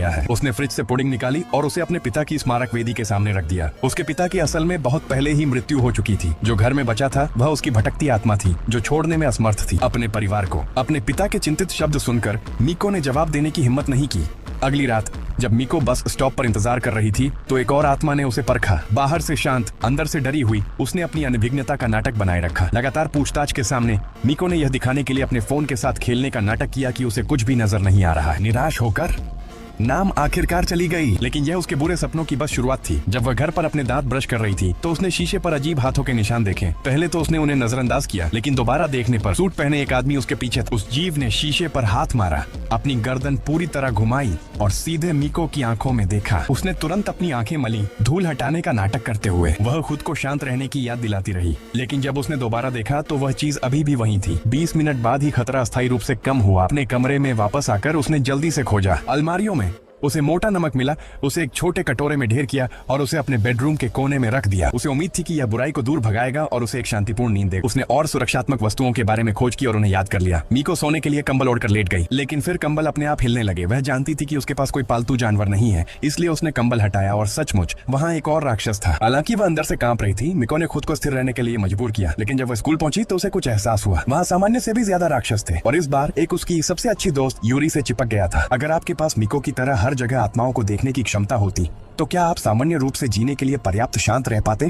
गया है। उसने फ्रिज से पुडिंग निकाली और उसे अपने पिता की स्मारक वेदी के सामने रख दिया। उसके पिता की असल में बहुत पहले ही मृत्यु हो चुकी थी। जो घर में बचा था वह उसकी भटकती आत्मा थी जो छोड़ने में असमर्थ थी अपने परिवार को। अपने पिता के चिंतित शब्द सुनकर मीको ने जवाब देने की हिम्मत नहीं की। अगली रात जब मीको बस स्टॉप पर इंतजार कर रही थी तो एक और आत्मा ने उसे परखा। बाहर से शांत, अंदर से डरी हुई, उसने अपनी अनभिज्ञता का नाटक बनाए रखा। लगातार पूछताछ के सामने मीको ने यह दिखाने के लिए अपने फोन के साथ खेलने का नाटक किया कि उसे कुछ भी नजर नहीं आ रहा है। निराश होकर नाम आखिरकार चली गई, लेकिन यह उसके बुरे सपनों की बस शुरुआत थी। जब वह घर पर अपने दांत ब्रश कर रही थी तो उसने शीशे पर अजीब हाथों के निशान देखे। पहले तो उसने उन्हें नजरअंदाज किया, लेकिन दोबारा देखने पर सूट पहने एक आदमी उसके पीछे था। उस जीव ने शीशे पर हाथ मारा, अपनी गर्दन पूरी तरह घुमाई और सीधे मीको की आंखों में देखा। उसने तुरंत अपनी आंखें मली, धूल हटाने का नाटक करते हुए। वह खुद को शांत रहने की याद दिलाती रही, लेकिन जब उसने दोबारा देखा तो वह चीज अभी भी वही थी। 20 मिनट बाद ही खतरा अस्थायी रूप से कम हुआ। अपने कमरे में वापस आकर उसने जल्दी से खोजा। अलमारियों में उसे मोटा नमक मिला। उसे एक छोटे कटोरे में ढेर किया और उसे अपने बेडरूम के कोने में रख दिया। उसे उम्मीद थी कि यह बुराई को दूर भगाएगा और उसे एक शांतिपूर्ण नींद देगा। उसने और सुरक्षात्मक वस्तुओं के बारे में खोज की और उन्हें याद कर लिया। मीको सोने के लिए कंबल ओढ़कर लेट गई, लेकिन फिर कंबल अपने आप हिलने लगे। वह जानती थी कि उसके पास कोई पालतू जानवर नहीं है, इसलिए उसने कंबल हटाया और सचमुच वहाँ एक और राक्षस था। हालांकि वह अंदर से कांप रही थी। मीको ने खुद को स्थिर रहने के लिए मजबूर किया, लेकिन जब वह स्कूल पहुंची तो उसे कुछ एहसास हुआ। वहाँ सामान्य से भी ज्यादा राक्षस थे और इस बार एक उसकी सबसे अच्छी दोस्त यूरी से चिपक गया था। अगर आपके पास मीको की तरह हर जगह आत्माओं को देखने की क्षमता होती तो क्या आप सामान्य रूप से जीने के लिए पर्याप्त शांत रह पाते?